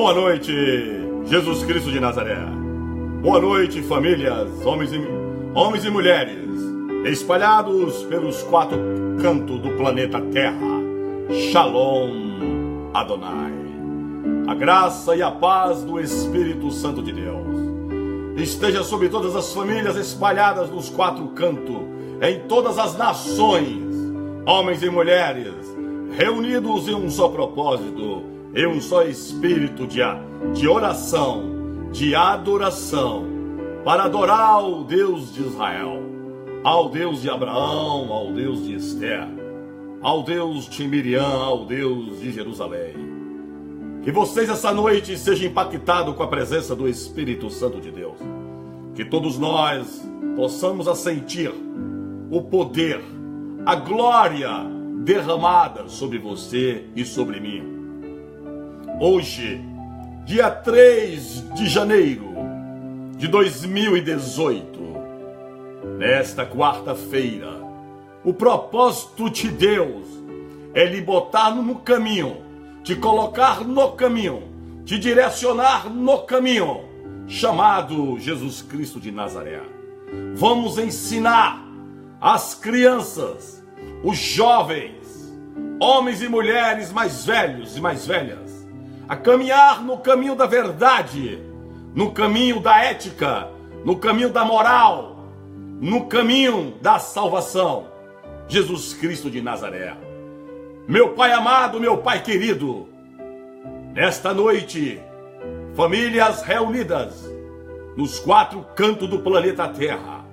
Boa noite, Jesus Cristo de Nazaré. Boa noite, famílias, homens e mulheres, espalhados pelos quatro cantos do planeta Terra. Shalom Adonai. A graça e a paz do Espírito Santo de Deus esteja sobre todas as famílias espalhadas nos quatro cantos, em todas as nações, homens e mulheres, reunidos em um só propósito, em um só espírito de oração, de adoração, para adorar ao Deus de Israel, ao Deus de Abraão, ao Deus de Esther, ao Deus de Miriam, ao Deus de Jerusalém. Que vocês essa noite sejam impactados com a presença do Espírito Santo de Deus. Que todos nós possamos sentir o poder, a glória derramada sobre você e sobre mim. Hoje, dia 3 de janeiro de 2018, nesta quarta-feira, o propósito de Deus é lhe botar no caminho, te colocar no caminho, te direcionar no caminho, chamado Jesus Cristo de Nazaré. Vamos ensinar as crianças, os jovens, homens e mulheres mais velhos e mais velhas, a caminhar no caminho da verdade, no caminho da ética, no caminho da moral, no caminho da salvação. Jesus Cristo de Nazaré. Meu Pai amado, meu Pai querido, nesta noite, famílias reunidas nos quatro cantos do planeta Terra,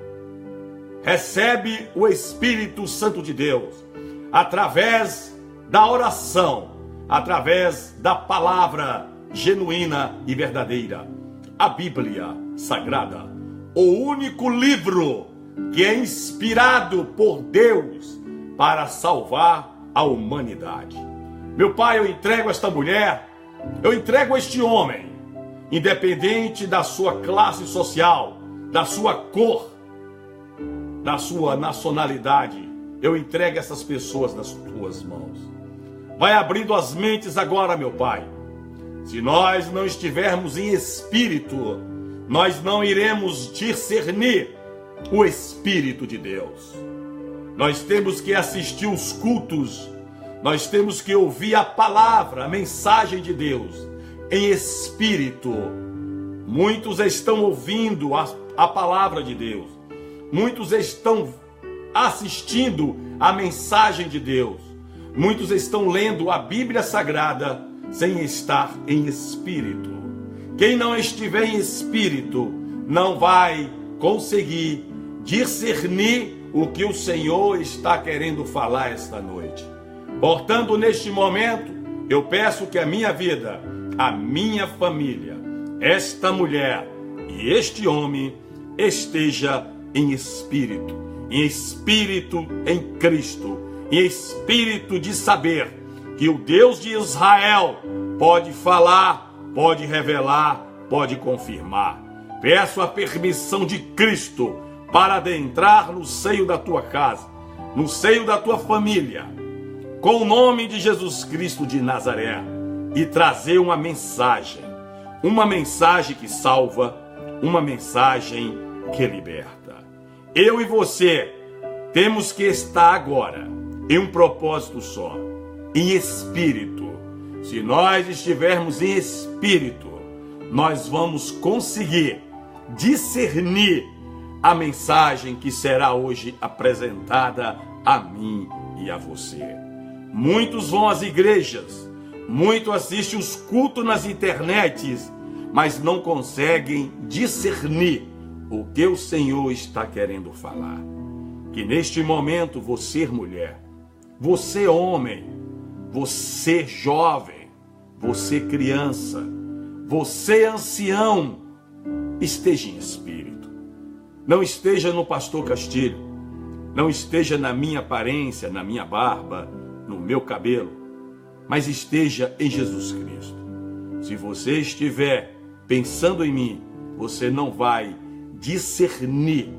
recebe o Espírito Santo de Deus através da oração, através da palavra genuína e verdadeira, a Bíblia Sagrada, o único livro que é inspirado por Deus para salvar a humanidade. Meu Pai, eu entrego esta mulher, eu entrego este homem, independente da sua classe social, da sua cor, da sua nacionalidade, eu entrego essas pessoas nas tuas mãos. Vai abrindo as mentes agora, meu Pai. Se nós não estivermos em espírito, nós não iremos discernir o Espírito de Deus. Nós temos que assistir os cultos, nós temos que ouvir a palavra, a mensagem de Deus em espírito. Muitos estão ouvindo a palavra de Deus, muitos estão assistindo a mensagem de Deus, muitos estão lendo a Bíblia Sagrada sem estar em espírito. Quem não estiver em espírito não vai conseguir discernir o que o Senhor está querendo falar esta noite. Portanto, neste momento, eu peço que a minha vida, a minha família, esta mulher e este homem esteja em espírito em Cristo, em espírito de saber que o Deus de Israel pode falar, pode revelar, pode confirmar. Peço a permissão de Cristo para adentrar no seio da tua casa, no seio da tua família, com o nome de Jesus Cristo de Nazaré, e trazer uma mensagem que salva, uma mensagem que liberta. Eu e você temos que estar agora em um propósito só, em espírito. Se nós estivermos em espírito, nós vamos conseguir discernir a mensagem que será hoje apresentada a mim e a você. Muitos vão às igrejas, muitos assistem os cultos nas internets, mas não conseguem discernir o que o Senhor está querendo falar. Que neste momento você, mulher, você, homem, você, jovem, você, criança, você, ancião, esteja em espírito. Não esteja no pastor Castilho, não esteja na minha aparência, na minha barba, no meu cabelo, mas esteja em Jesus Cristo. Se você estiver pensando em mim, você não vai discernir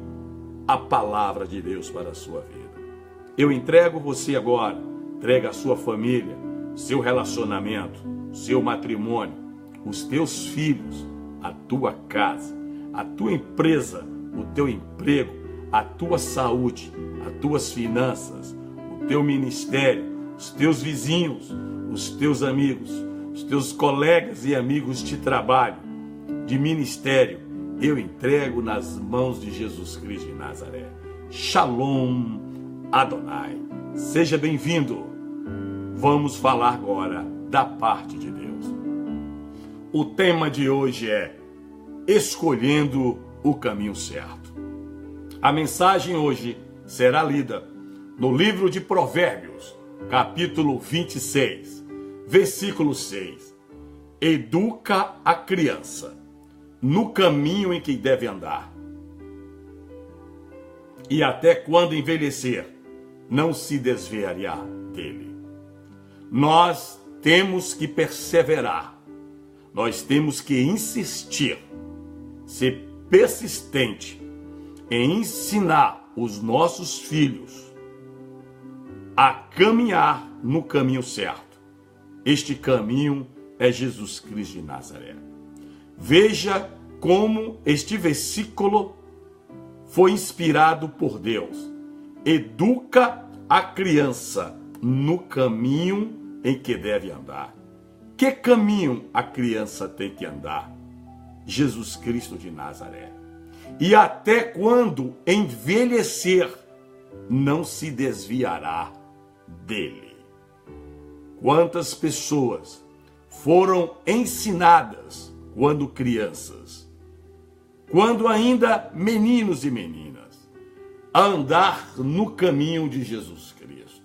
a palavra de Deus para a sua vida. Eu entrego você agora, entrega a sua família, seu relacionamento, seu matrimônio, os teus filhos, a tua casa, a tua empresa, o teu emprego, a tua saúde, as tuas finanças, o teu ministério, os teus vizinhos, os teus amigos, os teus colegas e amigos de trabalho, de ministério, eu entrego nas mãos de Jesus Cristo de Nazaré. Shalom Adonai. Seja bem-vindo. Vamos falar agora da parte de Deus. O tema de hoje é escolhendo o caminho certo. A mensagem hoje será lida no livro de Provérbios, capítulo 26, versículo 6. Educa a criança no caminho em que deve andar, e até quando envelhecer, não se desviará dele. Nós temos que perseverar, nós temos que insistir, ser persistente em ensinar os nossos filhos a caminhar no caminho certo. Este caminho é Jesus Cristo de Nazaré. Veja como este versículo foi inspirado por Deus. Educa a criança no caminho em que deve andar. Que caminho a criança tem que andar? Jesus Cristo de Nazaré. E até quando envelhecer, não se desviará dele. Quantas pessoas foram ensinadas quando crianças, quando ainda meninos e meninas, a andar no caminho de Jesus Cristo.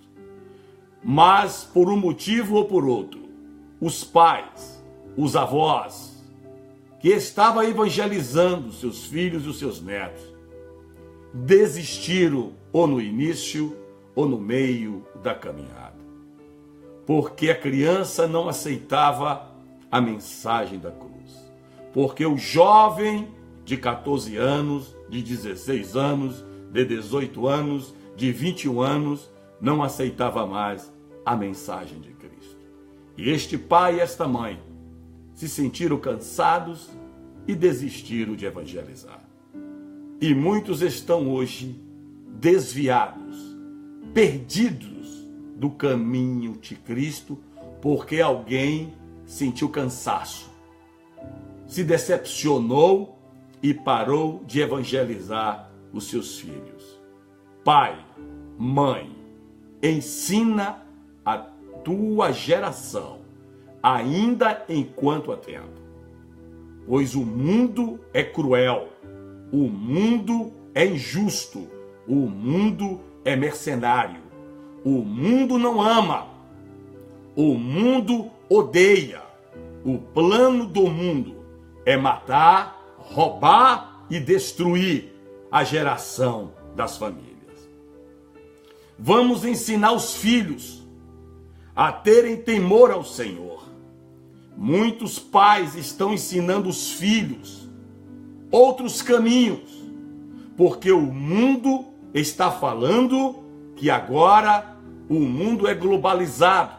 Mas por um motivo ou por outro, os pais, os avós, que estavam evangelizando seus filhos e os seus netos, desistiram ou no início ou no meio da caminhada, porque a criança não aceitava a mensagem da cruz, porque o jovem de 14 anos, de 16 anos, de 18 anos, de 21 anos, não aceitava mais a mensagem de Cristo. E este pai e esta mãe se sentiram cansados e desistiram de evangelizar. E muitos estão hoje desviados, perdidos do caminho de Cristo, porque alguém sentiu cansaço, se decepcionou e parou de evangelizar os seus filhos. Pai, mãe, ensina a tua geração, ainda enquanto há tempo. Pois o mundo é cruel, o mundo é injusto, o mundo é mercenário, o mundo não ama, o mundo odeia. O plano do mundo é matar, roubar e destruir a geração das famílias. Vamos ensinar os filhos a terem temor ao Senhor. Muitos pais estão ensinando os filhos outros caminhos, porque o mundo está falando que agora o mundo é globalizado,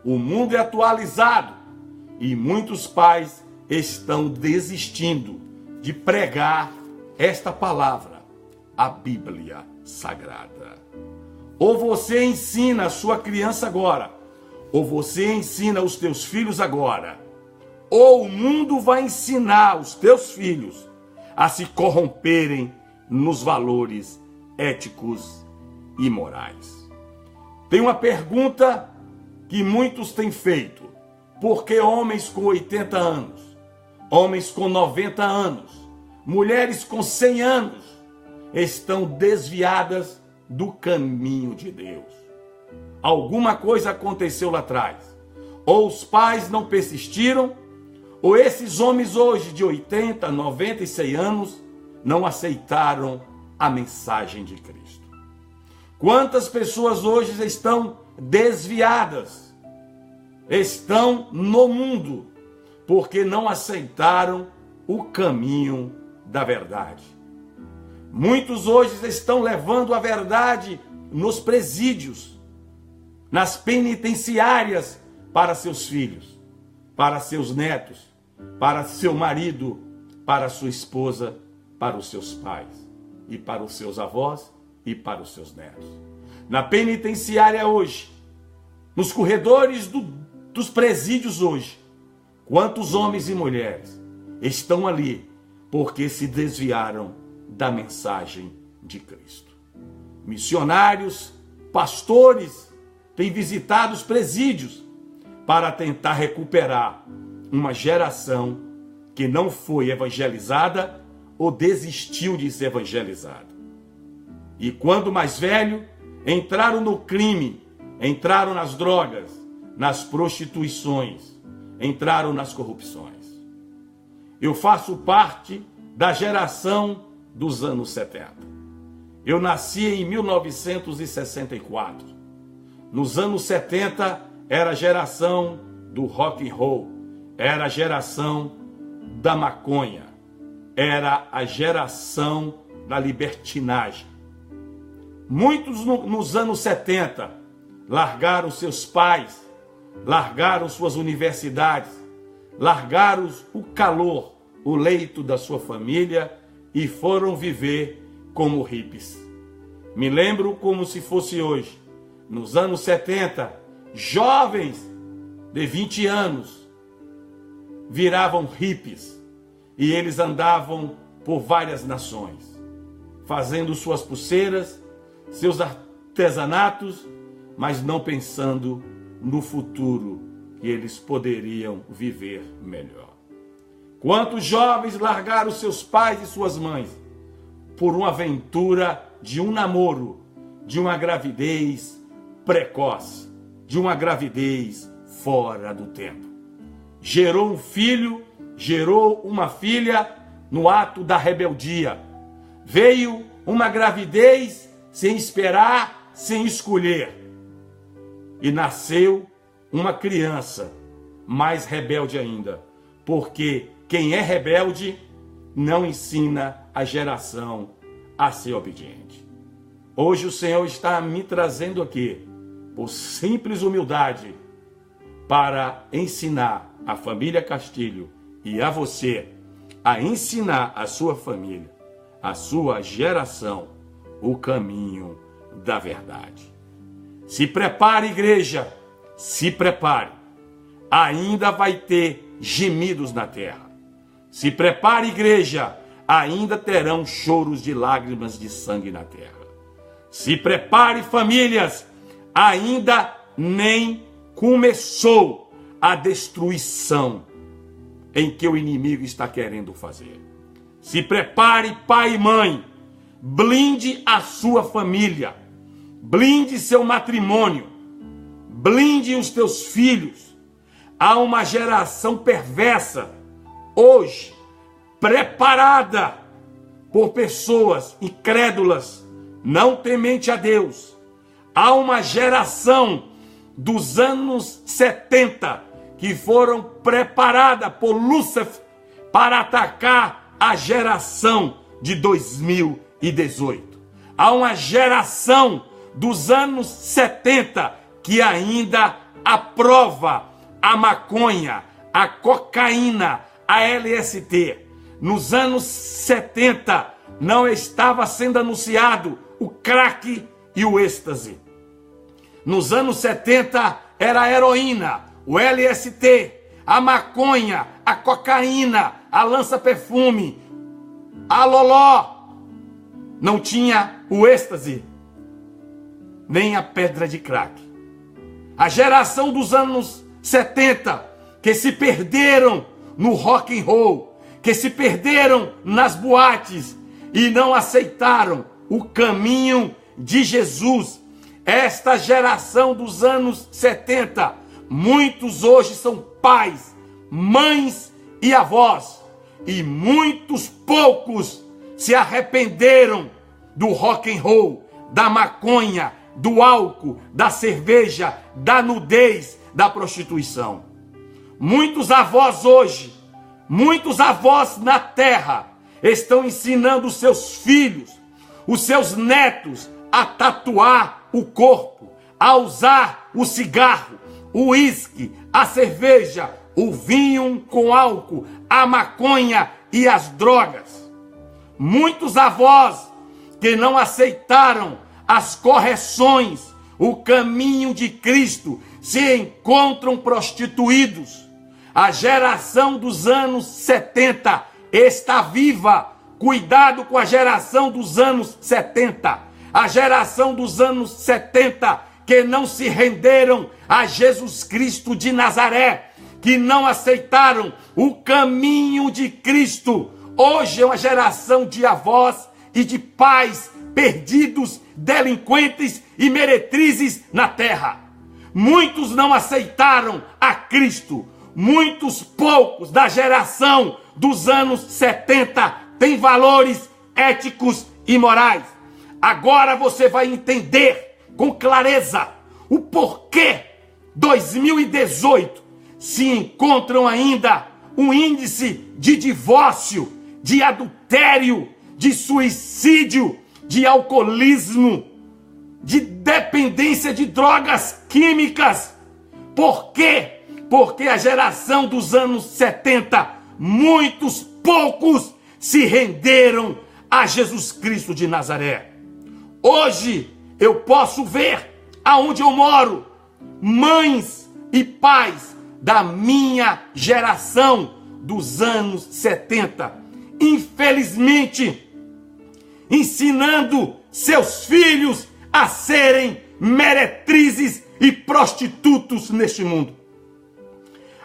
o mundo é atualizado, e muitos pais estão desistindo de pregar esta palavra, a Bíblia Sagrada. Ou você ensina a sua criança agora, ou você ensina os teus filhos agora, ou o mundo vai ensinar os teus filhos a se corromperem nos valores éticos e morais. Tem uma pergunta que muitos têm feito: por que homens com 80 anos, homens com 90 anos, mulheres com 100 anos estão desviadas do caminho de Deus? Alguma coisa aconteceu lá atrás. Ou os pais não persistiram, ou esses homens hoje de 80, 90 e 100 anos não aceitaram a mensagem de Cristo. Quantas pessoas hoje estão desviadas, estão no mundo, porque não aceitaram o caminho da verdade. Muitos hoje estão levando a verdade nos presídios, nas penitenciárias, para seus filhos, para seus netos, para seu marido, para sua esposa, para os seus pais, e para os seus avós e para os seus netos. Na penitenciária hoje, nos corredores dos presídios hoje, quantos homens e mulheres estão ali porque se desviaram da mensagem de Cristo? Missionários, pastores têm visitado os presídios para tentar recuperar uma geração que não foi evangelizada ou desistiu de ser evangelizada. E quando mais velho, entraram no crime, entraram nas drogas, nas prostituições, entraram nas corrupções. Eu faço parte da geração dos anos 70. Eu nasci em 1964. Nos anos 70 era a geração do rock and roll, era a geração da maconha, era a geração da libertinagem. Muitos nos anos 70 largaram seus pais, largaram suas universidades, largaram o calor, o leito da sua família e foram viver como hippies. Me lembro como se fosse hoje. Nos anos 70, jovens de 20 anos viravam hippies e eles andavam por várias nações, fazendo suas pulseiras, seus artesanatos, mas não pensando no futuro que eles poderiam viver melhor. Quantos jovens largaram seus pais e suas mães por uma aventura de um namoro, de uma gravidez precoce, de uma gravidez fora do tempo. Gerou um filho, gerou uma filha no ato da rebeldia. Veio uma gravidez sem esperar, sem escolher. E nasceu uma criança mais rebelde ainda, porque quem é rebelde não ensina a geração a ser obediente. Hoje o Senhor está me trazendo aqui, por simples humildade, para ensinar a família Castilho e a você a ensinar a sua família, a sua geração, o caminho da verdade. Se prepare, igreja, se prepare. Ainda vai ter gemidos na terra. Se prepare, igreja, ainda terão choros de lágrimas de sangue na terra. Se prepare, famílias, ainda nem começou a destruição em que o inimigo está querendo fazer. Se prepare, pai e mãe, blinde a sua família, blinde seu matrimônio, blinde os teus filhos. Há uma geração perversa hoje, preparada por pessoas incrédulas, não temente a Deus. Há uma geração dos anos 70 que foram preparada por Lúcifer para atacar a geração de 2018. Há uma geração dos anos 70 que ainda aprova a maconha, a cocaína, a LSD. Nos anos 70 não estava sendo anunciado o crack e o êxtase. Nos anos 70 era a heroína, o LSD, a maconha, a cocaína, a lança-perfume, a loló. Não tinha o êxtase, nem a pedra de crack. A geração dos anos 70 que se perderam no rock and roll, que se perderam nas boates e não aceitaram o caminho de Jesus. Esta geração dos anos 70, muitos hoje são pais, mães e avós, e muitos poucos se arrependeram do rock and roll, da maconha, do álcool, da cerveja, da nudez, da prostituição. Muitos avós hoje, muitos avós na terra, estão ensinando os seus filhos, os seus netos, a tatuar o corpo, a usar o cigarro, o uísque, a cerveja, o vinho com álcool, a maconha e as drogas. Muitos avós que não aceitaram as correções, o caminho de Cristo, se encontram prostituídos. A geração dos anos 70 está viva. Cuidado com a geração dos anos 70. A geração dos anos 70 que não se renderam a Jesus Cristo de Nazaré, que não aceitaram o caminho de Cristo. Hoje é uma geração de avós e de pais perdidos, delinquentes e meretrizes na terra. Muitos não aceitaram a Cristo. Muitos poucos da geração dos anos 70 têm valores éticos e morais. Agora você vai entender com clareza o porquê 2018 se encontram ainda um índice de divórcio, de adultério, de suicídio, de alcoolismo, de dependência de drogas químicas. Por quê? Porque a geração dos anos 70, muitos poucos se renderam a Jesus Cristo de Nazaré. Hoje eu posso ver aonde eu moro, mães e pais da minha geração dos anos 70, infelizmente, ensinando seus filhos a serem meretrizes e prostitutos neste mundo.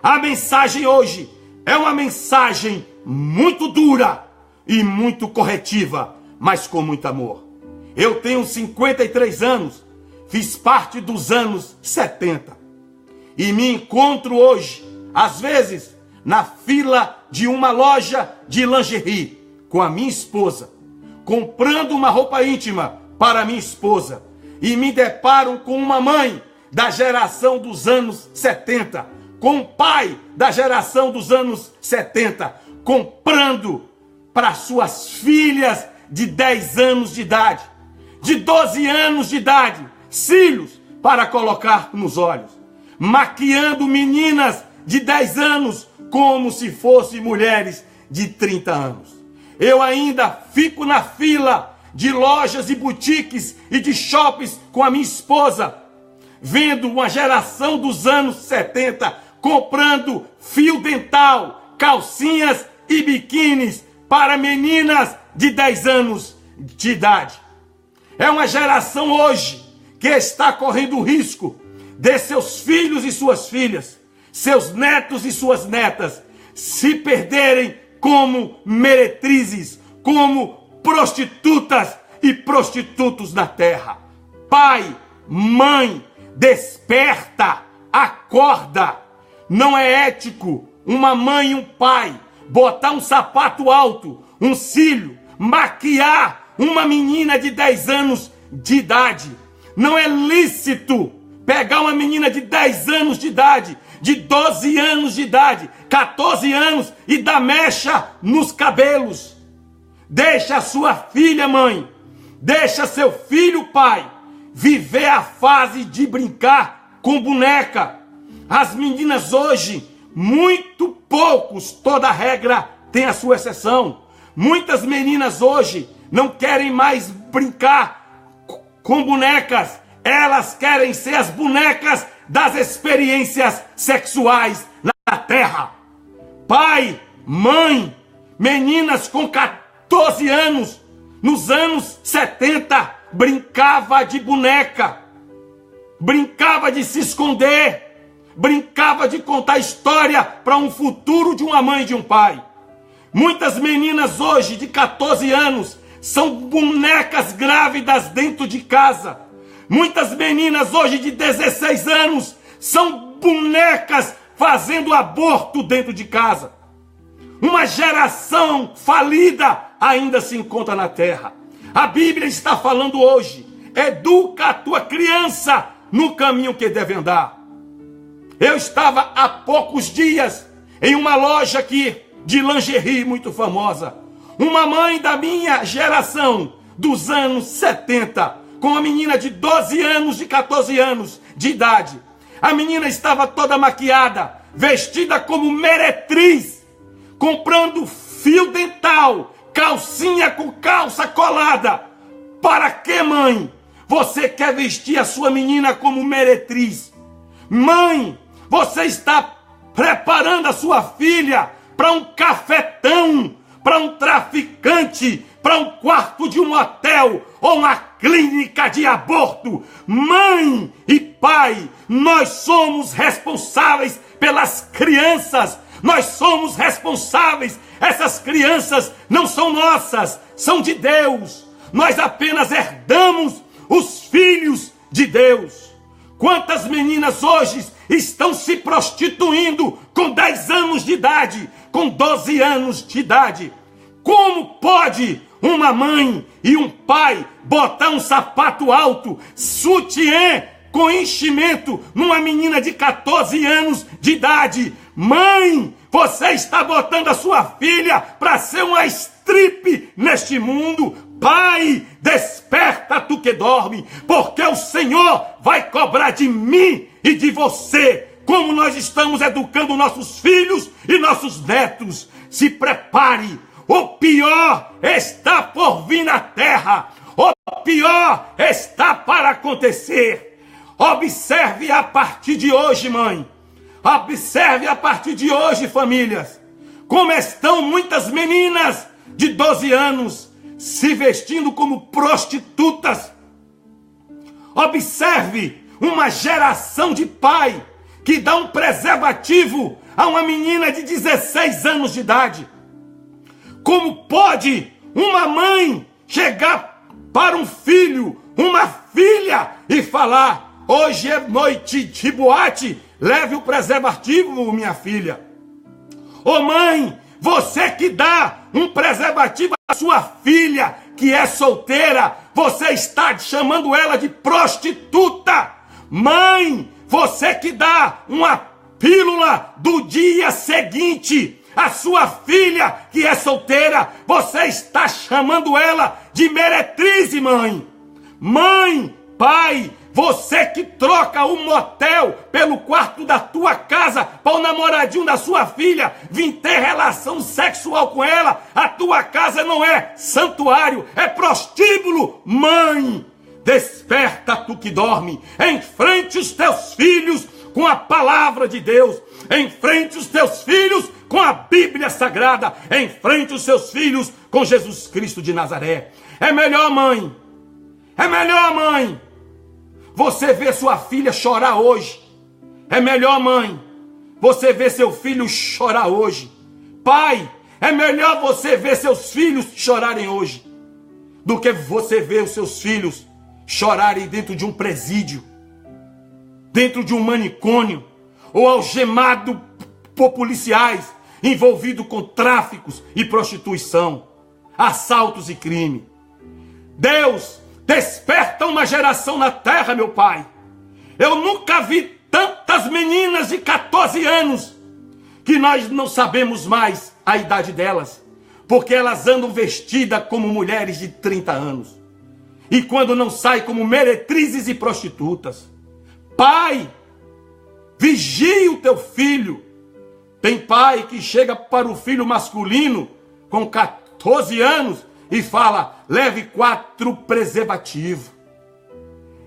A mensagem hoje é uma mensagem muito dura e muito corretiva, mas com muito amor. Eu tenho 53 anos, fiz parte dos anos 70 e me encontro hoje, às vezes, na fila de uma loja de lingerie com a minha esposa, comprando uma roupa íntima para minha esposa, e me deparo com uma mãe da geração dos anos 70, com um pai da geração dos anos 70, comprando para suas filhas de 10 anos de idade, de 12 anos de idade, cílios para colocar nos olhos, maquiando meninas de 10 anos como se fossem mulheres de 30 anos. Eu ainda fico na fila de lojas e boutiques e de shoppings com a minha esposa, vendo uma geração dos anos 70 comprando fio dental, calcinhas e biquínis para meninas de 10 anos de idade. É uma geração hoje que está correndo o risco de seus filhos e suas filhas, seus netos e suas netas, se perderem como meretrizes, como prostitutas e prostitutos na terra. Pai, mãe, desperta, acorda. Não é ético uma mãe e um pai botar um sapato alto, um cílio, maquiar uma menina de 10 anos de idade. Não é lícito pegar uma menina de 10 anos de idade, de 12 anos de idade, 14 anos e dar mecha nos cabelos. Deixa a sua filha, mãe, deixa seu filho, pai, viver a fase de brincar com boneca. As meninas hoje, muito poucos, toda regra tem a sua exceção. Muitas meninas hoje não querem mais brincar com bonecas. Elas querem ser as bonecas das experiências sexuais na terra. Pai, mãe, meninas com 14 anos, nos anos 70, brincava de boneca, brincava de se esconder, brincava de contar história para um futuro de uma mãe e de um pai. Muitas meninas hoje de 14 anos são bonecas grávidas dentro de casa. Muitas meninas hoje de 16 anos são bonecas fazendo aborto dentro de casa. Uma geração falida ainda se encontra na terra. A Bíblia está falando hoje: educa a tua criança no caminho que deve andar. Eu estava há poucos dias em uma loja aqui de lingerie muito famosa. Uma mãe da minha geração dos anos 70, com uma menina de 12 anos, de 14 anos de idade. A menina estava toda maquiada, vestida como meretriz, comprando fio dental, calcinha com calça colada. Para que, mãe, você quer vestir a sua menina como meretriz? Mãe, você está preparando a sua filha para um cafetão, para um traficante, para um quarto de um hotel ou uma clínica de aborto. Mãe e pai, nós somos responsáveis pelas crianças. Nós somos responsáveis. Essas crianças não são nossas, são de Deus. Nós apenas herdamos os filhos de Deus. Quantas meninas hoje estão se prostituindo com 10 anos de idade, com 12 anos de idade? Como pode uma mãe e um pai botar um sapato alto, sutiã com enchimento numa menina de 14 anos de idade? Mãe, você está botando a sua filha para ser uma strip neste mundo. Pai, desperta tu que dorme, porque o Senhor vai cobrar de mim e de você como nós estamos educando nossos filhos e nossos netos. Se prepare, o pior está por vir na terra, o pior está para acontecer. Observe a partir de hoje, mãe. Observe a partir de hoje, famílias, como estão muitas meninas de 12 anos se vestindo como prostitutas. Observe uma geração de pai que dá um preservativo a uma menina de 16 anos de idade. Como pode uma mãe chegar para um filho, uma filha e falar: hoje é noite de boate, leve o preservativo, minha filha. Ô mãe, você que dá um preservativo à sua filha, que é solteira, você está chamando ela de prostituta. Mãe, você que dá uma pílula do dia seguinte à sua filha, que é solteira, você está chamando ela de meretriz, mãe. Mãe, pai, você que troca um motel pelo quarto da tua casa para o namoradinho da sua filha vir ter relação sexual com ela, a tua casa não é santuário, é prostíbulo. Mãe, desperta tu que dorme, enfrente os teus filhos com a palavra de Deus, enfrente os teus filhos com a Bíblia Sagrada, enfrente os seus filhos com Jesus Cristo de Nazaré. É melhor, mãe, você vê sua filha chorar hoje. É melhor, mãe, você ver seu filho chorar hoje. Pai, é melhor você ver seus filhos chorarem hoje do que você ver os seus filhos chorarem dentro de um presídio, dentro de um manicômio, ou algemado por policiais, envolvido com tráficos e prostituição, assaltos e crime. Deus, desperta uma geração na terra, meu Pai. Eu nunca vi tantas meninas de 14 anos que nós não sabemos mais a idade delas, porque elas andam vestidas como mulheres de 30 anos. E quando não saem como meretrizes e prostitutas. Pai, vigie o teu filho. Tem pai que chega para o filho masculino com 14 anos e fala: leve 4 preservativos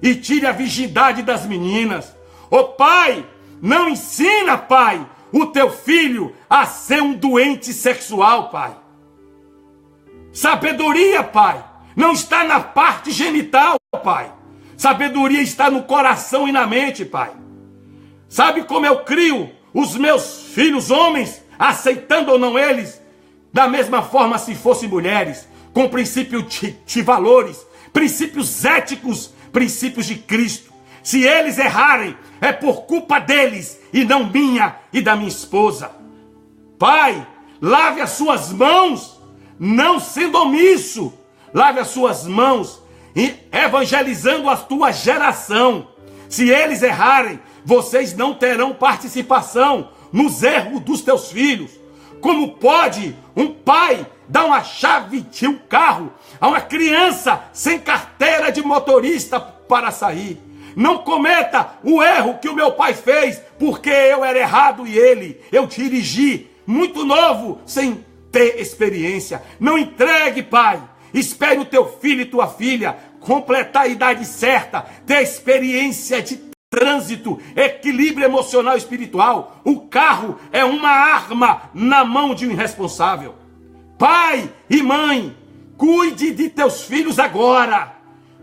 e tire a virgindade das meninas. Ô pai, não ensina, pai, o teu filho a ser um doente sexual, pai. Sabedoria, pai, não está na parte genital, pai. Sabedoria está no coração e na mente, pai. Sabe como eu crio os meus filhos homens, aceitando ou não eles, da mesma forma se fossem mulheres, com princípio de valores, princípios éticos, princípios de Cristo. Se eles errarem, é por culpa deles e não minha e da minha esposa. Pai, lave as suas mãos, não sendo omisso. Lave as suas mãos, evangelizando a tua geração. Se eles errarem, vocês não terão participação nos erros dos teus filhos. Como pode um pai dar uma chave de um carro a uma criança sem carteira de motorista para sair? Não cometa o erro que o meu pai fez, porque eu era errado e eu dirigi muito novo, sem ter experiência. Não entregue, pai. Espere o teu filho e tua filha completar a idade certa, ter experiência de trânsito, equilíbrio emocional e espiritual. O carro é uma arma na mão de um irresponsável. Pai e mãe, cuide de teus filhos agora.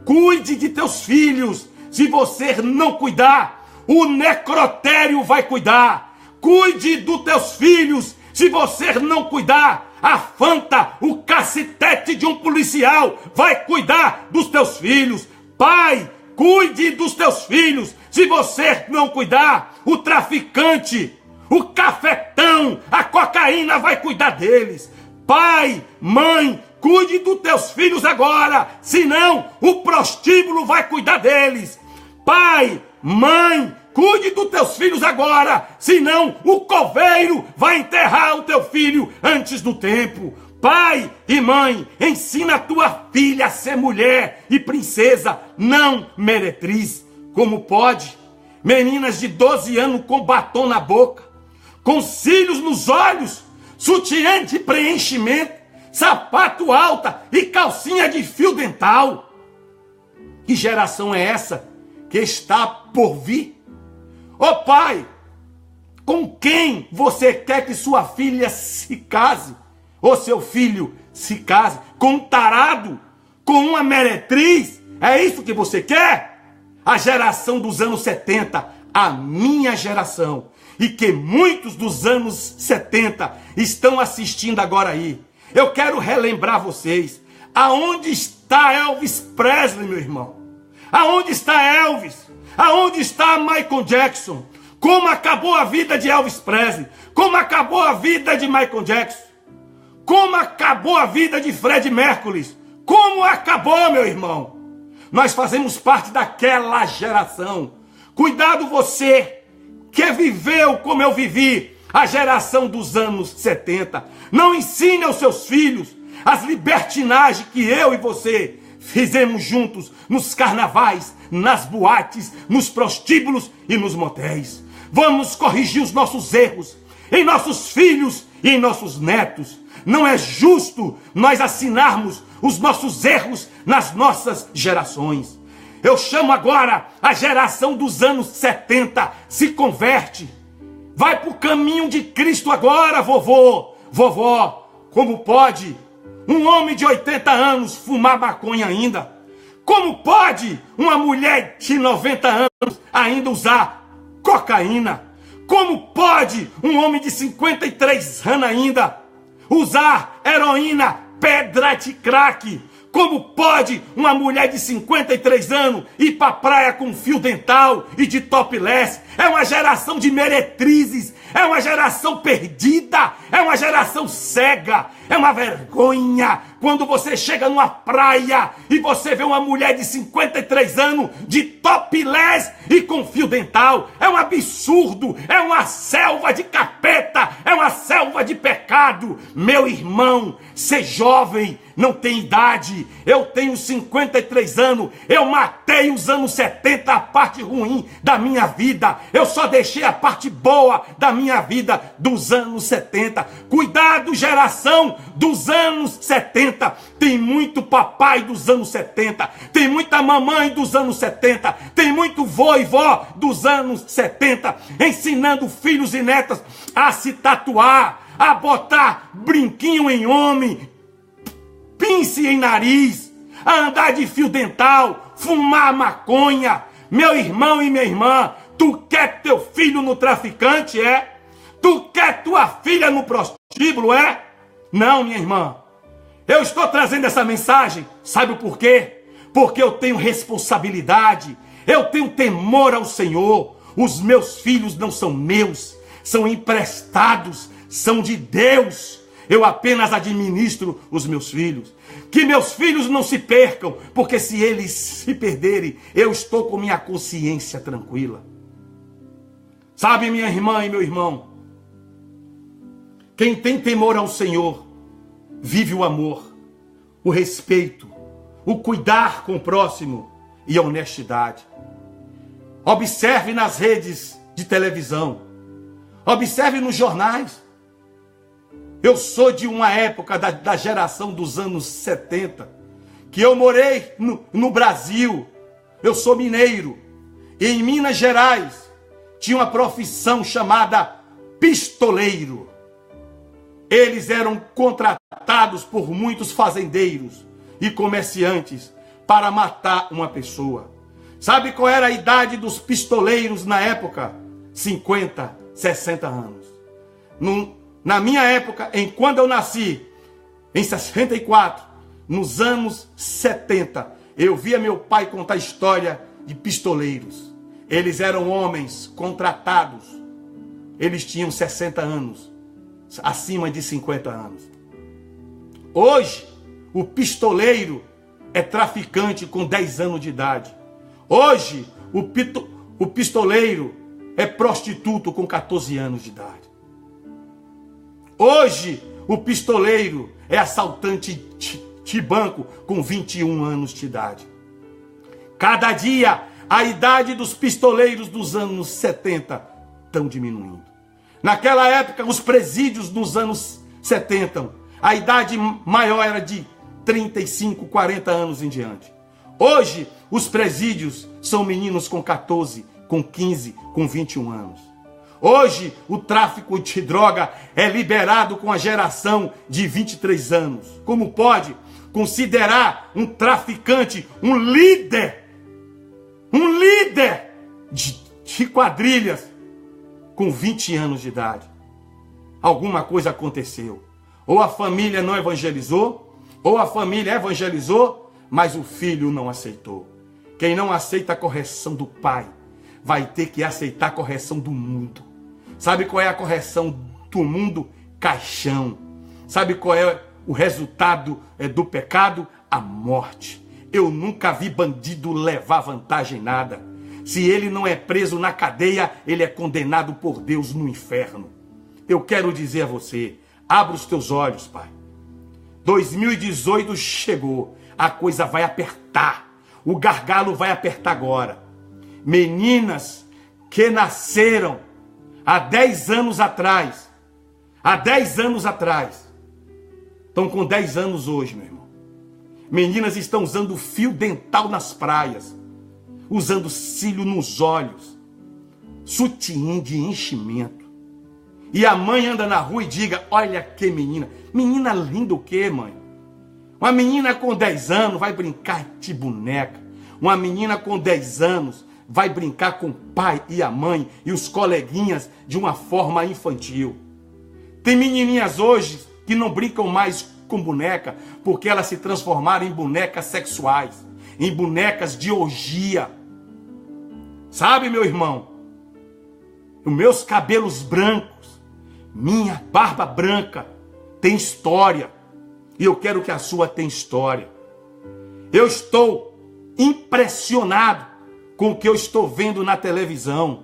Cuide de teus filhos. Se você não cuidar, o necrotério vai cuidar. Cuide dos teus filhos. Se você não cuidar, a Fanta, o cacetete de um policial, vai cuidar dos teus filhos. Pai, cuide dos teus filhos. Se você não cuidar, o traficante, o cafetão, a cocaína vai cuidar deles. Pai, mãe, cuide dos teus filhos agora, senão o prostíbulo vai cuidar deles. Pai, mãe, cuide dos teus filhos agora, senão o coveiro vai enterrar o teu filho antes do tempo. Pai e mãe, ensina a tua filha a ser mulher e princesa, não meretriz. Como pode? Meninas de 12 anos com batom na boca, com cílios nos olhos, sutiã de preenchimento, sapato alta e calcinha de fio dental. Que geração é essa que está por vir? Ô pai, com quem você quer que sua filha se case? Ou seu filho se case? Com um tarado? Com uma meretriz? É isso que você quer? A geração dos anos 70, a minha geração, e que muitos dos anos 70 estão assistindo agora aí. Eu quero relembrar vocês, aonde está Elvis Presley, meu irmão? Aonde está Elvis? Aonde está Michael Jackson? Como acabou a vida de Elvis Presley? Como acabou a vida de Michael Jackson? Como acabou a vida de Freddie Mercury? Como acabou, meu irmão? Nós fazemos parte daquela geração. Cuidado você que viveu como eu vivi, a geração dos anos 70. Não ensine aos seus filhos as libertinagens que eu e você fizemos juntos nos carnavais, nas boates, nos prostíbulos e nos motéis. Vamos corrigir os nossos erros em nossos filhos e em nossos netos. Não é justo nós assinarmos os nossos erros nas nossas gerações. Eu chamo agora a geração dos anos 70, se converte. Vai para o caminho de Cristo agora, vovô, vovó. Como pode um homem de 80 anos fumar maconha ainda? Como pode uma mulher de 90 anos ainda usar cocaína? Como pode um homem de 53 anos ainda usar heroína, pedra de crack? Como pode uma mulher de 53 anos ir para a praia com fio dental e de topless? É uma geração de meretrizes, é uma geração perdida, é uma geração cega, é uma vergonha quando você chega numa praia e você vê uma mulher de 53 anos de topless e com fio dental. É um absurdo, é uma selva de capeta, é uma selva de pecado. Meu irmão, ser jovem não tem idade. Eu tenho 53 anos, eu matei os anos 70, a parte ruim da minha vida. Eu só deixei a parte boa da minha vida dos anos 70. Cuidado, geração dos anos 70. Tem muito papai dos anos 70. Tem muita mamãe dos anos 70. Tem muito vô e vó dos anos 70. Ensinando filhos e netas a se tatuar, a botar brinquinho em homem, pince em nariz, a andar de fio dental, fumar maconha. Meu irmão e minha irmã, tu quer teu filho no traficante, é? Tu quer tua filha no prostíbulo, é? Não, minha irmã. Eu estou trazendo essa mensagem, sabe o porquê? Porque eu tenho responsabilidade, eu tenho temor ao Senhor. Os meus filhos não são meus, são emprestados, são de Deus. Eu apenas administro os meus filhos. Que meus filhos não se percam, porque se eles se perderem, eu estou com minha consciência tranquila. Sabe, minha irmã e meu irmão, quem tem temor ao Senhor, vive o amor, o respeito, o cuidar com o próximo e a honestidade. Observe nas redes de televisão. Observe nos jornais. Eu sou de uma época da geração dos anos 70, que eu morei no Brasil. Eu sou mineiro. E em Minas Gerais tinha uma profissão chamada pistoleiro. Eles eram contratados por muitos fazendeiros e comerciantes para matar uma pessoa. Sabe qual era a idade dos pistoleiros na época? 50, 60 anos. Na minha época, quando eu nasci, em 64, nos anos 70, eu via meu pai contar história de pistoleiros. Eles eram homens contratados. Eles tinham 60 anos, acima de 50 anos. Hoje, o pistoleiro é traficante com 10 anos de idade. Hoje, o pistoleiro é prostituto com 14 anos de idade. Hoje, o pistoleiro é assaltante de banco com 21 anos de idade. Cada dia, a idade dos pistoleiros dos anos 70 estão diminuindo. Naquela época, os presídios dos anos 70, a idade maior era de 35, 40 anos em diante. Hoje, os presídios são meninos com 14, com 15, com 21 anos. Hoje, o tráfico de droga é liberado com a geração de 23 anos. Como pode considerar um traficante um líder de quadrilhas com 20 anos de idade? Alguma coisa aconteceu. Ou a família não evangelizou, ou a família evangelizou, mas o filho não aceitou. Quem não aceita a correção do pai, vai ter que aceitar a correção do mundo. Sabe qual é a correção do mundo? Caixão. Sabe qual é o resultado do pecado? A morte. Eu nunca vi bandido levar vantagem em nada. Se ele não é preso na cadeia, ele é condenado por Deus no inferno. Eu quero dizer a você, abra os teus olhos, pai. 2018 chegou, a coisa vai apertar. O gargalo vai apertar agora. Meninas que nasceram há 10 anos atrás, estão com 10 anos hoje, meu irmão. Meninas estão usando fio dental nas praias, usando cílio nos olhos, sutiã de enchimento. E a mãe anda na rua e diga, olha que menina. Menina linda o quê, mãe? Uma menina com 10 anos vai brincar de boneca. Uma menina com 10 anos vai brincar com o pai e a mãe e os coleguinhas de uma forma infantil. Tem menininhas hoje que não brincam mais com boneca porque elas se transformaram em bonecas sexuais, em bonecas de orgia. Sabe, meu irmão? Os meus cabelos brancos, minha barba branca tem história. E eu quero que a sua tenha história. Eu estou impressionado com o que eu estou vendo na televisão.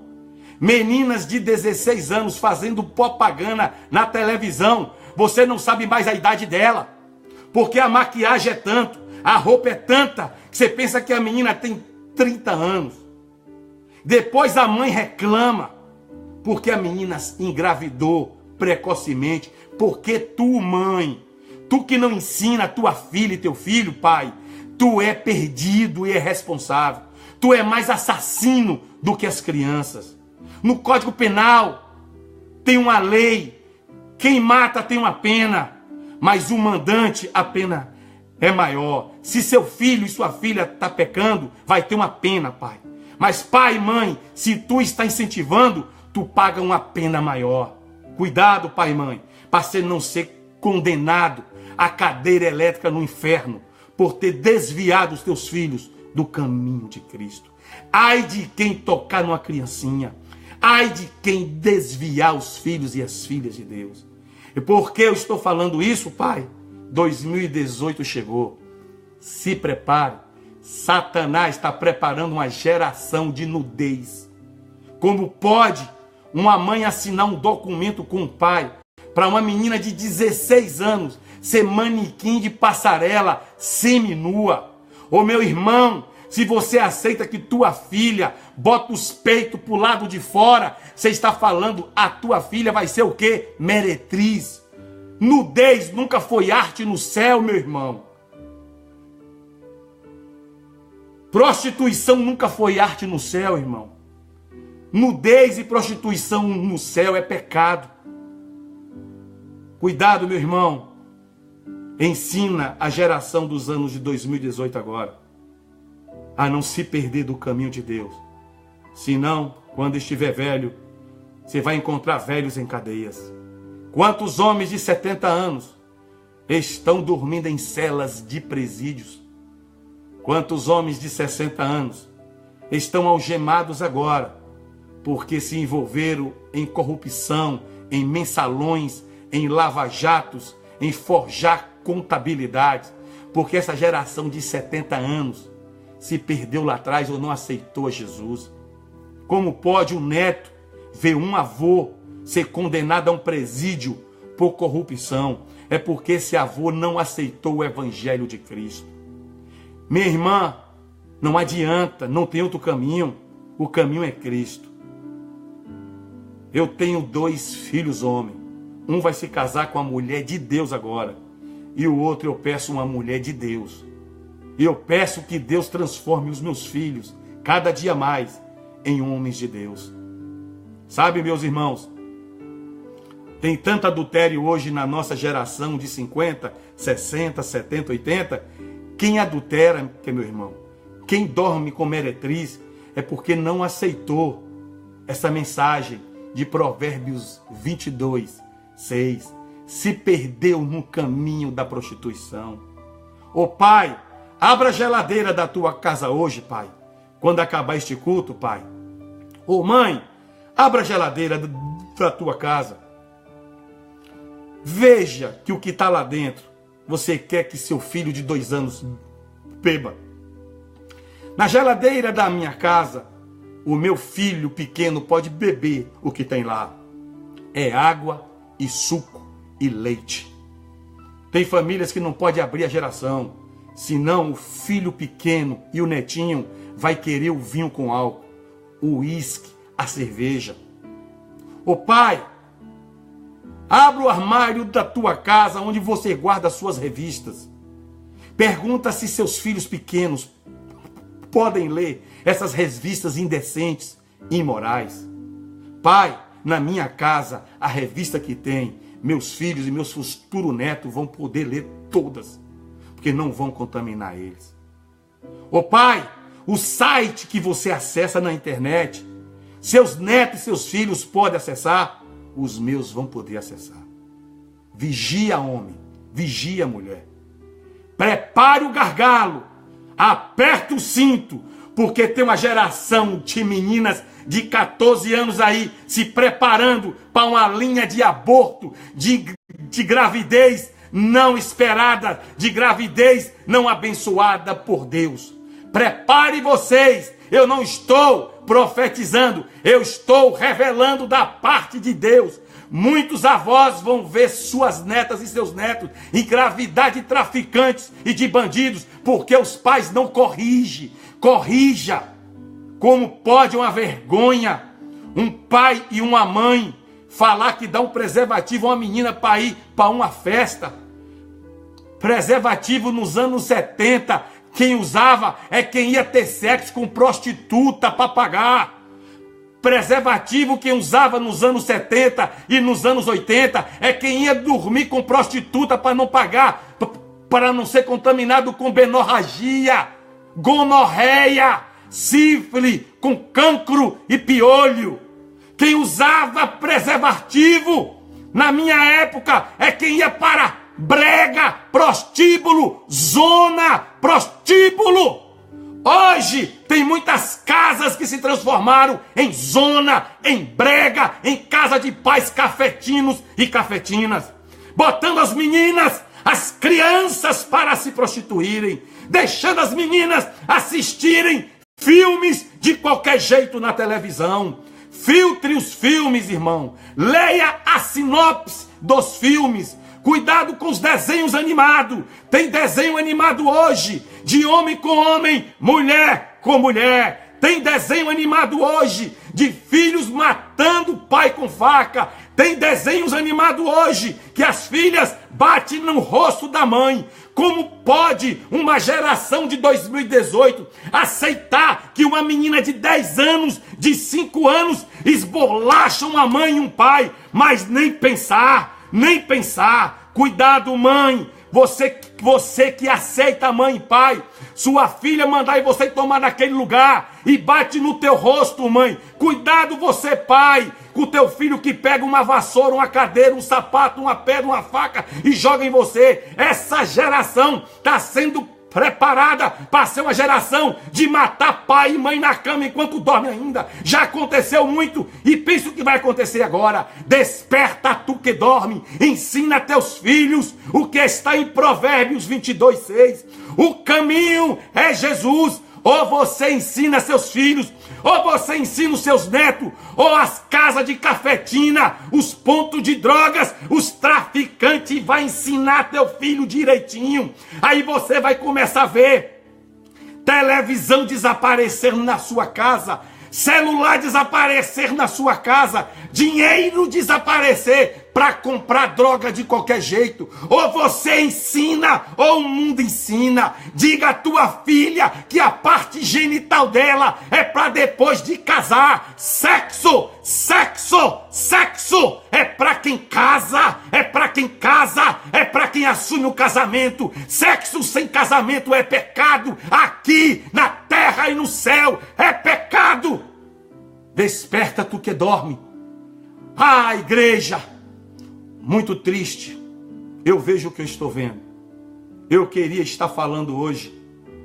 Meninas de 16 anos fazendo propaganda na televisão. Você não sabe mais a idade dela. Porque a maquiagem é tanto, a roupa é tanta, que você pensa que a menina tem 30 anos. Depois a mãe reclama, porque a menina engravidou precocemente. Porque tu, mãe, tu que não ensina a tua filha e teu filho, pai, tu é perdido e é responsável. Tu é mais assassino do que as crianças. No Código Penal tem uma lei. Quem mata tem uma pena, mas o mandante a pena é maior. Se seu filho e sua filha está pecando, vai ter uma pena, pai. Mas pai e mãe, se tu está incentivando, tu paga uma pena maior. Cuidado, pai e mãe, para você não ser condenado à cadeira elétrica no inferno por ter desviado os teus filhos do caminho de Cristo. Ai de quem tocar numa criancinha. Ai de quem desviar os filhos e as filhas de Deus. E por que eu estou falando isso, pai? 2018 chegou. Se prepare. Satanás está preparando uma geração de nudez. Como pode uma mãe assinar um documento com o pai para uma menina de 16 anos ser manequim de passarela seminua? Ô meu irmão, Se você aceita que tua filha bota os peitos pro lado de fora, você está falando a tua filha vai ser o quê? Meretriz. Nudez nunca foi arte no céu, meu irmão. Prostituição nunca foi arte no céu, irmão. Nudez e prostituição no céu é pecado. Cuidado, meu irmão. Ensina a geração dos anos de 2018 agora a não se perder do caminho de Deus. Senão, quando estiver velho, você vai encontrar velhos em cadeias. Quantos homens de 70 anos estão dormindo em celas de presídios? Quantos homens de 60 anos estão algemados agora porque se envolveram em corrupção, em mensalões, em lava-jatos, em forjar contabilidades, porque essa geração de 70 anos se perdeu lá atrás ou não aceitou a Jesus? Como pode um neto ver um avô ser condenado a um presídio por corrupção? É porque esse avô não aceitou o evangelho de Cristo. Minha irmã, não adianta, não tem outro caminho. O caminho é Cristo. Eu tenho 2 filhos homens. Um vai se casar com a mulher de Deus agora. E o outro eu peço uma mulher de Deus. E eu peço que Deus transforme os meus filhos, cada dia mais, em homens de Deus. Sabe, meus irmãos, tem tanto adultério hoje na nossa geração de 50, 60, 70, 80. Quem adultera, que é meu irmão, quem dorme com meretriz, é porque não aceitou essa mensagem de Provérbios 22, 6. Se perdeu no caminho da prostituição. Ô pai, abra a geladeira da tua casa hoje, pai. Quando acabar este culto, pai. Ô mãe, abra a geladeira da tua casa. Veja que o que está lá dentro, você quer que seu filho de 2 anos beba. Na geladeira da minha casa, o meu filho pequeno pode beber o que tem lá. É água e suco e leite. Tem famílias que não podem abrir a geração, senão o filho pequeno e o netinho vai querer o vinho com álcool, o uísque, a cerveja. Ô pai, abra o armário da tua casa onde você guarda as suas revistas. Pergunta se seus filhos pequenos podem ler essas revistas indecentes e imorais. Pai, na minha casa, a revista que tem, meus filhos e meus futuros netos vão poder ler todas, porque não vão contaminar eles. Ô pai, o site que você acessa na internet, seus netos e seus filhos podem acessar, os meus vão poder acessar. Vigia, homem, vigia, mulher. Prepare o gargalo, aperte o cinto, porque tem uma geração de meninas de 14 anos aí se preparando para uma linha de aborto, de gravidez não esperada, de gravidez não abençoada por Deus. Prepare vocês, eu não estou profetizando, eu estou revelando da parte de Deus. Muitos avós vão ver suas netas e seus netos engravidar de traficantes e de bandidos, porque os pais não corrigem. Corrija. Como pode uma vergonha um pai e uma mãe falar que dá um preservativo a uma menina para ir para uma festa? Preservativo nos anos 70, quem usava é quem ia ter sexo com prostituta para pagar. Preservativo quem usava nos anos 70 e nos anos 80 é quem ia dormir com prostituta para não pagar, para não ser contaminado com benorragia, gonorreia, sífilis, com cancro e piolho. Quem usava preservativo na minha época é quem ia para brega, prostíbulo, zona, prostíbulo. Hoje tem muitas casas que se transformaram em zona, em brega, em casa de pais cafetinos e cafetinas, botando as meninas, as crianças para se prostituírem, deixando as meninas assistirem filmes de qualquer jeito na televisão. Filtre os filmes, irmão. Leia a sinopse dos filmes. Cuidado com os desenhos animados. Tem desenho animado hoje de homem com homem, mulher com mulher. Tem desenho animado hoje de filhos matando o pai com faca. Tem desenhos animados hoje que as filhas batem no rosto da mãe. Como pode uma geração de 2018 aceitar que uma menina de 10 anos, de 5 anos, esbolacha uma mãe e um pai? Mas nem pensar, nem pensar. Cuidado, mãe. Você que aceita mãe e pai, sua filha mandar você tomar naquele lugar e bate no teu rosto, mãe. Cuidado você, pai, com o teu filho que pega uma vassoura, uma cadeira, um sapato, uma pedra, uma faca e joga em você. Essa geração está sendo preparada para ser uma geração de matar pai e mãe na cama enquanto dorme ainda. Já aconteceu muito e pensa o que vai acontecer agora. Desperta tu que dorme, ensina teus filhos o que está em Provérbios 22:6. O caminho é Jesus. Ou você ensina seus filhos, ou você ensina os seus netos, ou as casas de cafetina, os pontos de drogas, os traficantes, vai ensinar teu filho direitinho. Aí você vai começar a ver televisão desaparecer na sua casa, celular desaparecer na sua casa, dinheiro desaparecer para comprar droga de qualquer jeito. Ou você ensina, ou o mundo ensina. Diga à tua filha que a parte genital dela é para depois de casar. Sexo, sexo, sexo é para quem casa, é para quem casa, é para quem assume o casamento. Sexo sem casamento é pecado. Aqui na terra e no céu é pecado. Desperta tu que dorme. Ah, igreja, muito triste. Eu vejo o que eu estou vendo. Eu queria estar falando hoje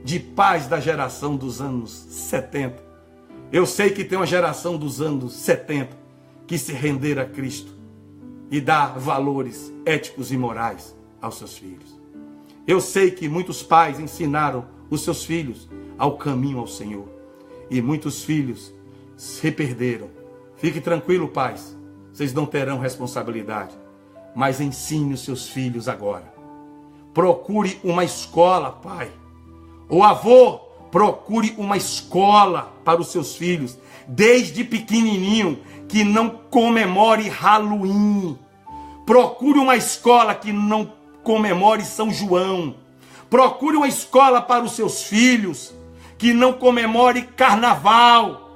de pais da geração dos anos 70. Eu sei que tem uma geração dos anos 70 que se renderam a Cristo e dá valores éticos e morais aos seus filhos. Eu sei que muitos pais ensinaram os seus filhos ao caminho ao Senhor. E muitos filhos se perderam. Fique tranquilo, pais. Vocês não terão responsabilidade. Mas ensine os seus filhos agora. Procure uma escola, pai. O avô, procure uma escola para os seus filhos. Desde pequenininho, que não comemore Halloween. Procure uma escola que não comemore São João. Procure uma escola para os seus filhos que não comemore Carnaval.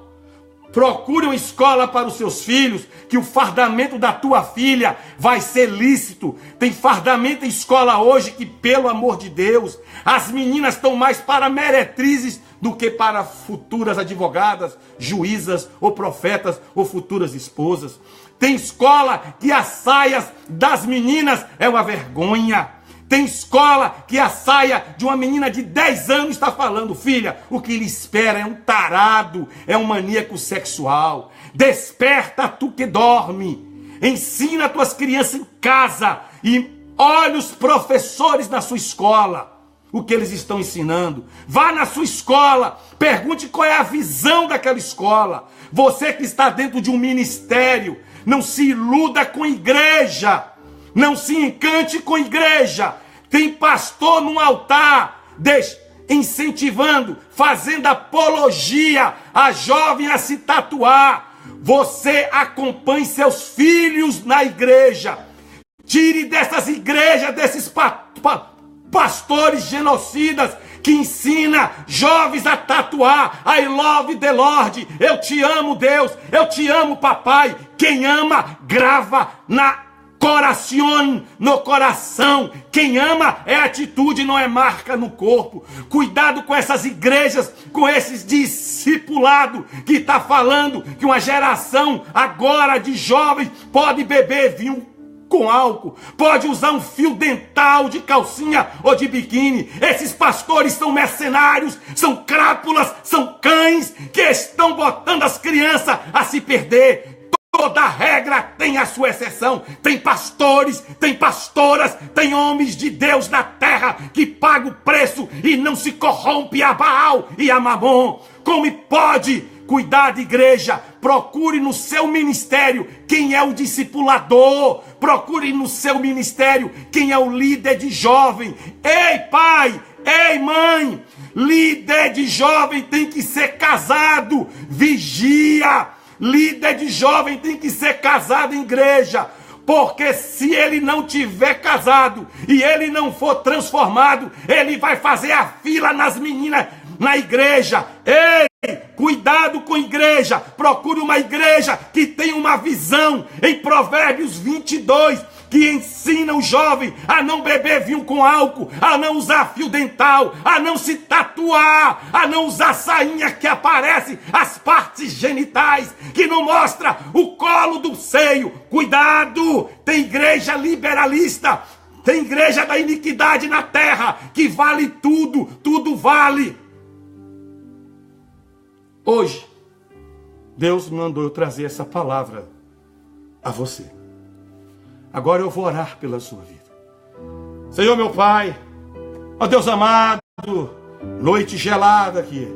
Procure uma escola para os seus filhos que o fardamento da tua filha vai ser lícito. Tem fardamento em escola hoje que, pelo amor de Deus, as meninas estão mais para meretrizes do que para futuras advogadas, juízas ou profetas ou futuras esposas. Tem escola que as saias das meninas é uma vergonha. Tem escola que a saia de uma menina de 10 anos está falando, filha, o que lhe espera é um tarado, é um maníaco sexual. Desperta tu que dorme. Ensina tuas crianças em casa e olha os professores na sua escola, o que eles estão ensinando. Vá na sua escola, pergunte qual é a visão daquela escola. Você que está dentro de um ministério, não se iluda com igreja. Não se encante com igreja. Tem pastor no altar, incentivando, fazendo apologia a jovem a se tatuar. Você acompanhe seus filhos na igreja. Tire dessas igrejas, desses pastores genocidas que ensina jovens a tatuar. I love the Lord. Eu te amo, Deus. Eu te amo, papai. Quem ama, grava no coração. Quem ama é atitude, não é marca no corpo. Cuidado com essas igrejas, com esses discipulados que está falando que uma geração agora de jovens pode beber vinho com álcool, pode usar um fio dental de calcinha ou de biquíni. Esses pastores são mercenários, são crápulas, são cães que estão botando as crianças a se perder. Toda regra tem a sua exceção. Tem pastores, tem pastoras, tem homens de Deus na terra que pagam o preço e não se corrompe a Baal e a Mamon. Como pode Cuidado, igreja. Procure no seu ministério quem é o discipulador. Procure no seu ministério quem é o líder de jovem. Ei, pai, ei, mãe, líder de jovem tem que ser casado. Vigia. Líder de jovem tem que ser casado em igreja. Porque se ele não tiver casado e ele não for transformado, ele vai fazer a fila nas meninas na igreja. Ei, cuidado com a igreja. Procure uma igreja que tenha uma visão. Em Provérbios 22, que ensina o jovem a não beber vinho com álcool, a não usar fio dental, a não se tatuar, a não usar sainha que aparece as partes genitais, que não mostra o colo do seio. Cuidado, tem igreja liberalista, tem igreja da iniquidade na terra, que vale tudo, tudo vale. Hoje, Deus mandou eu trazer essa palavra a você. Agora eu vou orar pela sua vida. Senhor meu Pai, ó Deus amado, noite gelada aqui,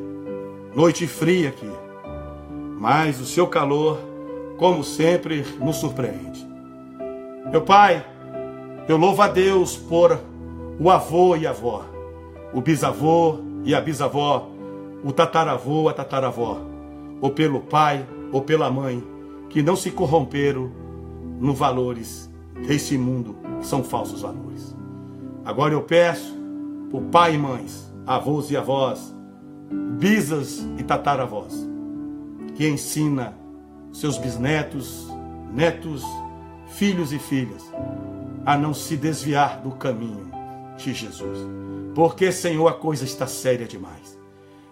noite fria aqui, mas o seu calor, como sempre, nos surpreende. Meu Pai, eu louvo a Deus por o avô e a avó, o bisavô e a bisavó, o tataravô, a tataravó, ou pelo pai ou pela mãe, que não se corromperam nos valores desse mundo, que são falsos valores. Agora eu peço por pai e mães, avós e avós, bisas e tataravós, que ensina seus bisnetos, netos, filhos e filhas a não se desviar do caminho de Jesus. Porque, Senhor, a coisa está séria demais.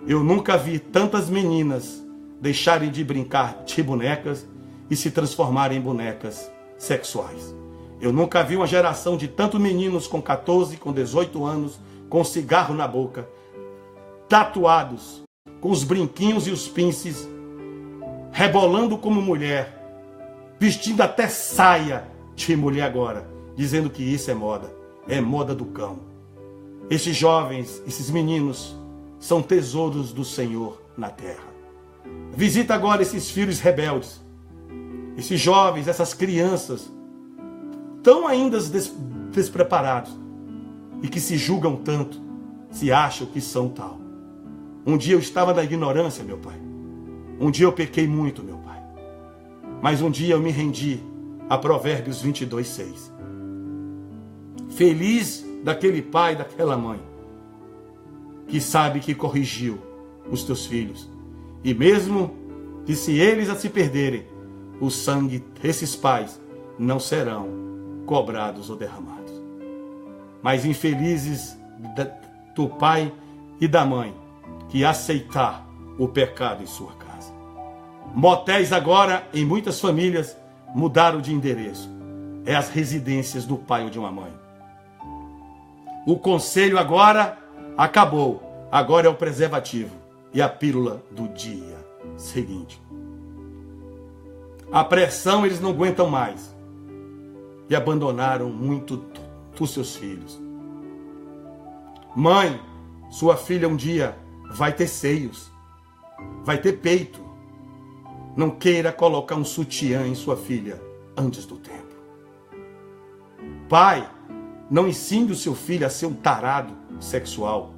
Eu nunca vi tantas meninas deixarem de brincar de bonecas e se transformarem em bonecas sexuais. Eu nunca vi uma geração de tantos meninos com 14, com 18 anos, com cigarro na boca, tatuados, com os brinquinhos e os pinces, rebolando como mulher, vestindo até saia de mulher agora, dizendo que isso é moda do cão. Esses jovens, esses meninos, são tesouros do Senhor na terra. Visita agora esses filhos rebeldes, esses jovens, essas crianças, tão ainda despreparados e que se julgam tanto, se acham que são tal. Um dia eu estava na ignorância, meu Pai. Um dia eu pequei muito, meu Pai. Mas um dia eu me rendi a Provérbios 22:6. Feliz daquele pai e daquela mãe que sabe que corrigiu os teus filhos. E mesmo que se eles a se perderem, o sangue desses pais não serão cobrados ou derramados. Mas infelizes do pai e da mãe que aceitar o pecado em sua casa. Motéis agora, em muitas famílias, mudaram de endereço. É as residências do pai ou de uma mãe. O conselho agora acabou. Agora é o preservativo e a pílula do dia seguinte. A pressão eles não aguentam mais. E abandonaram muito dos seus filhos. Mãe, sua filha um dia vai ter seios, vai ter peito. Não queira colocar um sutiã em sua filha antes do tempo. Pai, não ensine o seu filho a ser um tarado sexual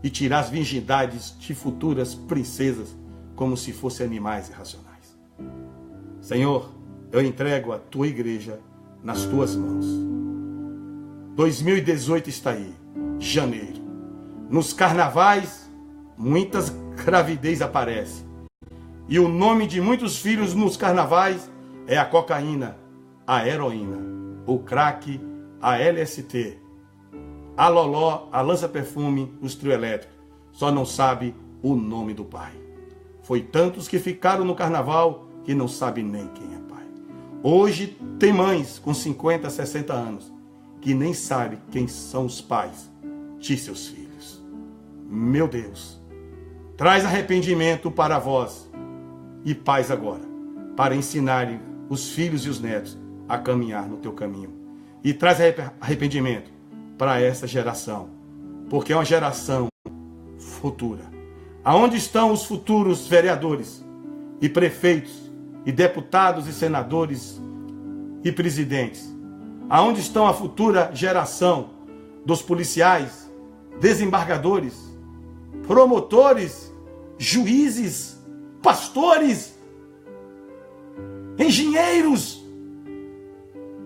e tirar as virgindades de futuras princesas como se fossem animais irracionais. Senhor, eu entrego a tua igreja nas tuas mãos. 2018 está aí, janeiro. Nos carnavais, muitas gravidez aparece. E o nome de muitos filhos nos carnavais é a cocaína, a heroína, o crack, a LST, a loló, a lança-perfume, os trio elétricos. Só não sabe o nome do pai. Foi tantos que ficaram no carnaval que não sabem nem quem é pai. Hoje tem mães com 50, 60 anos que nem sabem quem são os pais de seus filhos. Meu Deus, traz arrependimento para vós e pais agora, para ensinarem os filhos e os netos a caminhar no teu caminho. E traz arrependimento para essa geração, porque é uma geração futura. Aonde estão os futuros vereadores e prefeitos e deputados e senadores e presidentes? Aonde estão a futura geração dos policiais, desembargadores, promotores, juízes, pastores, engenheiros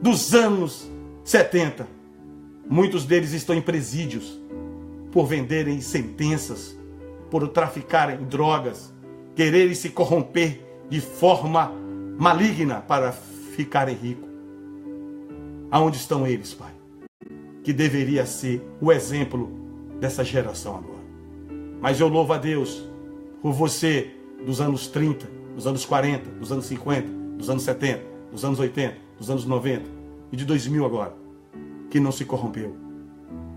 dos anos 70? Muitos deles estão em presídios por venderem sentenças, por traficarem drogas, quererem se corromper de forma maligna para ficarem ricos. Aonde estão eles, Pai? Que deveria ser o exemplo dessa geração agora. Mas eu louvo a Deus por você dos anos 30, dos anos 40, dos anos 50, dos anos 70, dos anos 80, dos anos 90 e de 2000 agora, que não se corrompeu.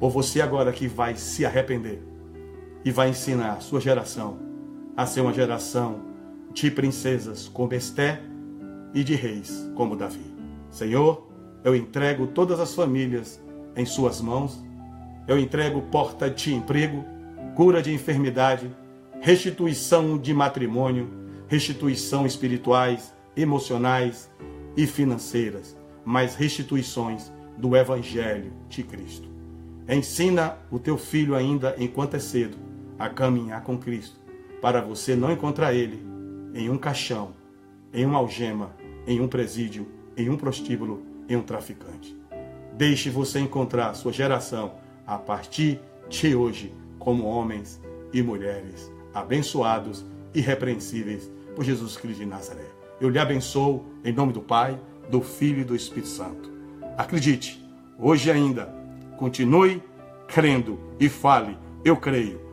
Ou você agora que vai se arrepender e vai ensinar a sua geração a ser uma geração de princesas como Esté e de reis como Davi. Senhor, eu entrego todas as famílias em suas mãos. Eu entrego porta de emprego, cura de enfermidade, restituição de matrimônio, restituição espirituais, emocionais e financeiras, mas restituições do Evangelho de Cristo. Ensina o teu filho ainda, enquanto é cedo, a caminhar com Cristo, para você não encontrar ele em um caixão, em uma algema, em um presídio, em um prostíbulo, em um traficante. Deixe você encontrar sua geração a partir de hoje como homens e mulheres abençoados e irrepreensíveis por Jesus Cristo de Nazaré. Eu lhe abençoo em nome do Pai, do Filho e do Espírito Santo. Acredite, hoje ainda, continue crendo e fale, eu creio.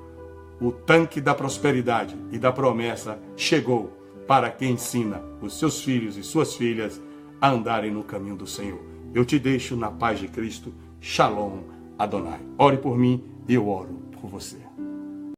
O tanque da prosperidade e da promessa chegou para quem ensina os seus filhos e suas filhas a andarem no caminho do Senhor. Eu te deixo na paz de Cristo. Shalom Adonai. Ore por mim e eu oro por você.